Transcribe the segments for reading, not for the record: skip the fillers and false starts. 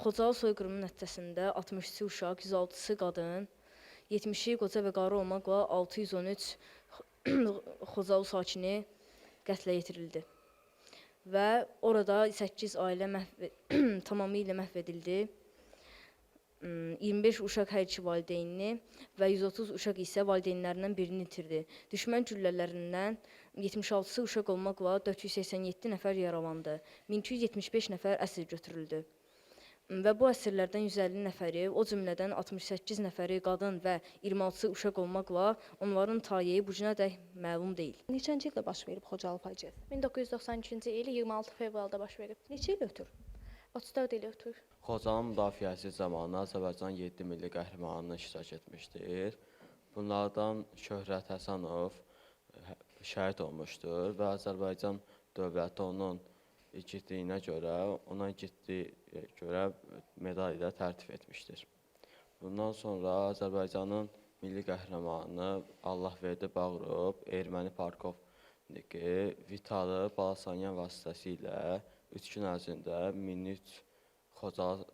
Xocalı soyqırımı nəticəsində 62 uşaq, 106-sı qadın, 70-i qoca və qarı olmaqla 613 Xocalı sakini qətlə yetirildi. Və orada 8 ailə tamamilə məhv edildi. 25 uşaq hər iki valideynini və 130 uşaq isə valideynlərindən birini itirdi. Düşmən güllələrindən 76-sı uşaq olmaqla 487 nəfər yaralandı. 1275 nəfər əsir götürüldü. Və bu əsirlərdən 150 nəfəri, o cümlədən 68 nəfəri qadın və 26-sı uşaq olmaqla onların taleyi bu günədək məlum deyil. Neçənci ildə baş verib Xocalı faciəsi? 1993-cü il 26 fevralda baş verib. Neçə il ötür? 34 il ötür. Xocalının müdafiəsi zamanı Azərbaycan 7 milli qəhrəmanı iştirak etmişdir. Bunlardan Şöhrət Həsənov şəhid olmuşdur və Azərbaycan dövləti onun igidliyinə görə, ona igidliyə görə medal ilə tərtib etmişdir. Bundan sonra Azərbaycanın milli qəhrəmanı Allahverdi Bağırov, erməni polkovniki Vitalı Balasanyan vasitəsilə 3 gün ərzində 1003 Xocalı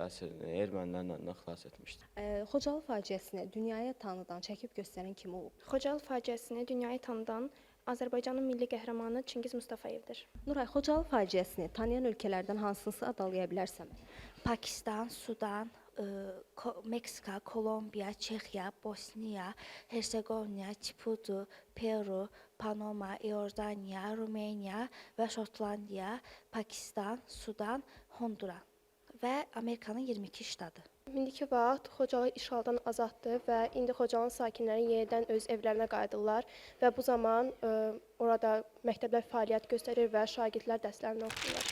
əsrini ermənilərin əlindən xilas etmişdir. Xocalı faciəsini dünyaya tanıdan, çəkib göstərən kim olub? Xocalı faciəsini dünyaya tanıdan Azərbaycanın milli qəhrəmanı Çingiz Mustafayevdir. Nuray, Xocalı faciəsini tanıyan ölkələrdən hansını adalaya bilərsən? Pakistan, Sudan, Meksika, Kolombiya, Çexiya, Bosniya, Hersegovina, Çipudu, Peru, Panama, İordaniya, Rumeniya və Şotlandiya, Pakistan, Sudan, Honduras və Amerikanın 22 ştatı. İndiki vaxt Xocalı işğaldan azaddır və indi Xocalının sakinləri yenidən öz evlərinə qayıdırlar və bu zaman orada məktəblər fəaliyyət göstərir və şagirdlər dərslərini oxuyurlar.